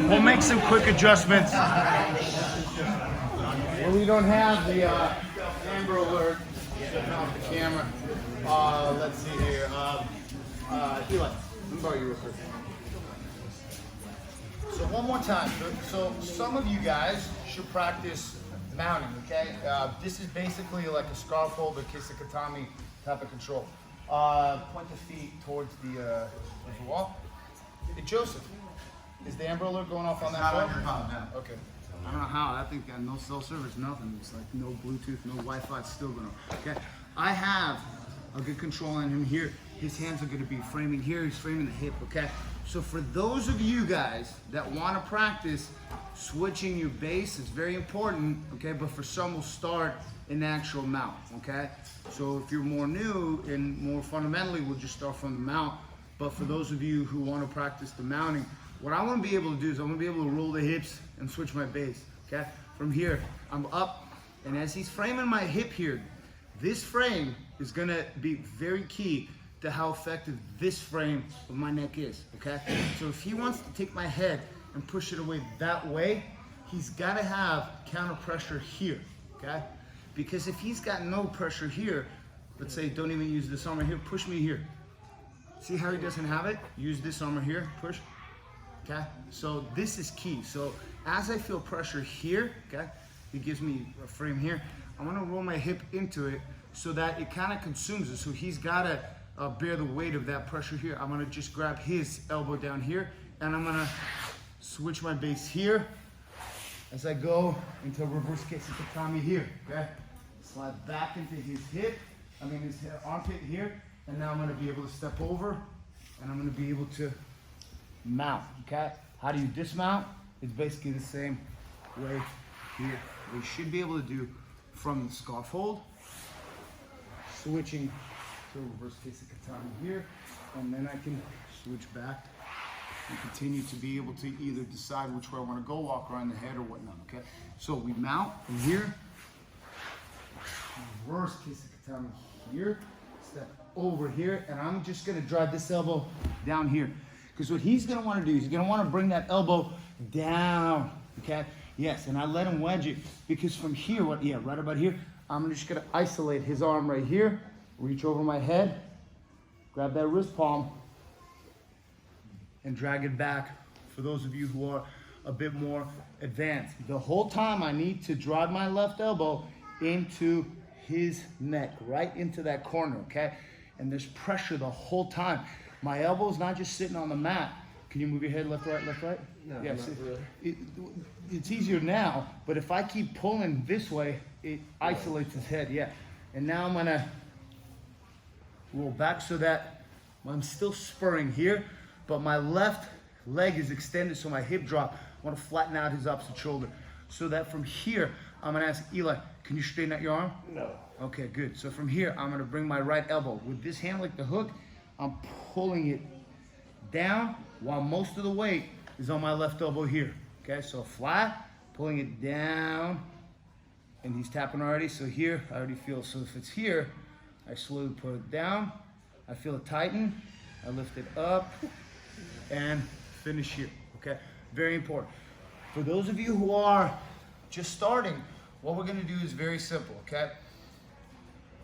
We'll make some quick adjustments. Well, we don't have the Amber Alert shutting off the camera. Let's see here. Eli, let me borrow you real quick. So one more time. So some of you guys should practice mounting, okay? This is basically like a scarf hold or kisakatami type of control. Point the feet towards the wall. Hey, Joseph, is the Amber Alert going off on that phone? No. Okay. I don't know how. I think no cell service, nothing. It's like no Bluetooth, no Wi-Fi. It's still going on. Okay. I have a good control on him here. His hands are going to be framing here. He's framing the hip. Okay. So for those of you guys that want to practice switching your base, it's very important. Okay. But for some, we'll start in the actual mount. Okay. So if you're more new and more fundamentally, we'll just start from the mount. But for those of you who want to practice the mounting, what I want to be able to do is I want to be able to roll the hips and switch my base, okay? From here, I'm up, and as he's framing my hip here, this frame is gonna be very key to how effective this frame of my neck is, okay? So if he wants to take my head and push it away that way, he's gotta have counter pressure here, okay? Because if he's got no pressure here, let's say don't even use this arm right here, push me here. See how he doesn't have it? Use this arm right here, push. Okay, so this is key. So as I feel pressure here, okay, it gives me a frame here. I'm gonna roll my hip into it so that it kind of consumes it. So he's gotta bear the weight of that pressure here. I'm gonna just grab his elbow down here and I'm gonna switch my base here as I go into reverse kisakatami here, okay? Slide back into his armpit here, and now I'm gonna be able to step over and I'm gonna be able to mount, okay? How do you dismount? It's basically the same way here. We should be able to do from the scarf hold, switching to reverse kisakatami here, and then I can switch back and continue to be able to either decide which way I want to go, walk around the head or whatnot, okay? So we mount from here, reverse kisakatami here, step over here, and I'm just gonna drive this elbow down here. Because what he's gonna wanna do is he's gonna wanna bring that elbow down, okay? Yes, and I let him wedge it because from here, right about here, I'm just gonna isolate his arm right here, reach over my head, grab that wrist palm, and drag it back for those of you who are a bit more advanced. The whole time I need to drive my left elbow into his neck, right into that corner, okay? And there's pressure the whole time. My elbow's not just sitting on the mat. Can you move your head left, right, left, right? No, yes. not really. It's easier now, but if I keep pulling this way, it isolates his head, yeah. And now I'm gonna roll back so that I'm still spurring here, but my left leg is extended so my hip drop. I wanna flatten out his opposite shoulder. So that from here, I'm gonna ask Eli, can you straighten out your arm? No. Okay, good. So from here, I'm gonna bring my right elbow. With this hand like the hook, I'm pulling it down while most of the weight is on my left elbow here. Okay, so flat, pulling it down, and he's tapping already. So here, I already feel, so if it's here, I slowly put it down, I feel it tighten, I lift it up, and finish here, okay? Very important. For those of you who are just starting, what we're gonna do is very simple, okay?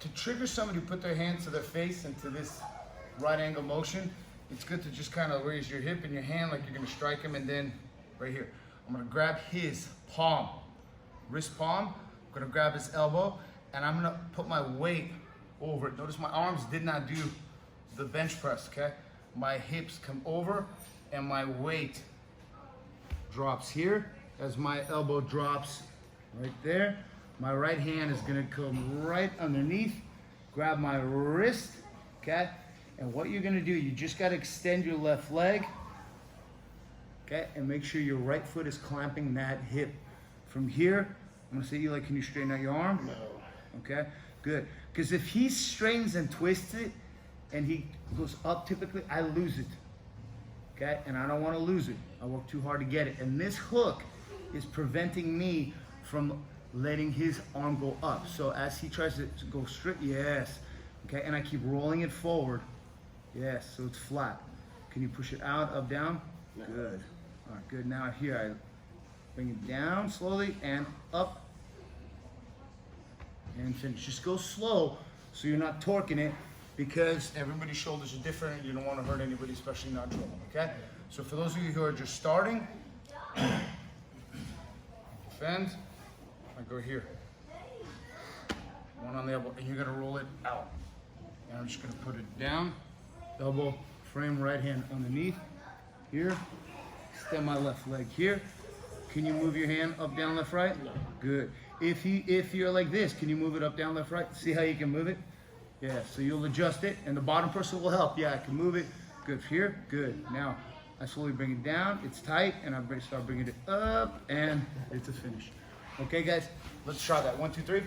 To trigger somebody to put their hands to their face into this right angle motion, it's good to just kind of raise your hip and your hand like you're gonna strike him, and then right here, I'm gonna grab his palm, wrist palm, I'm gonna grab his elbow, and I'm gonna put my weight over it. Notice my arms did not do the bench press, okay? My hips come over and my weight drops here as my elbow drops right there. My right hand is gonna come right underneath, grab my wrist, okay? And what you're gonna do, you just gotta extend your left leg, okay? And make sure your right foot is clamping that hip. From here, I'm gonna say, Eli, can you straighten out your arm? No. Okay, good. Because if he straightens and twists it, and he goes up typically, I lose it, okay? And I don't wanna lose it. I work too hard to get it. And this hook is preventing me from letting his arm go up. So as he tries to go straight, yes, okay? And I keep rolling it forward. Yes, so it's flat. Can you push it out, up, down? No. Good. All right, good. Now here, I bring it down slowly and up and finish. Just go slow so you're not torquing it, because everybody's shoulders are different. You don't want to hurt anybody, especially not drilling, okay? So for those of you who are just starting, defend, I go here. One on the elbow, and you're gonna roll it out. And I'm just gonna put it down, elbow, frame, right hand underneath, here. Extend my left leg here. Can you move your hand up, down, left, right? No. Good. If you're like this, can you move it up, down, left, right? See how you can move it? Yeah, so you'll adjust it, and the bottom person will help. Yeah, I can move it. Good. Here, good. Now, I slowly bring it down. It's tight, and I start bringing it up, and it's a finish. Okay, guys? Let's try that. 1, 2, 3.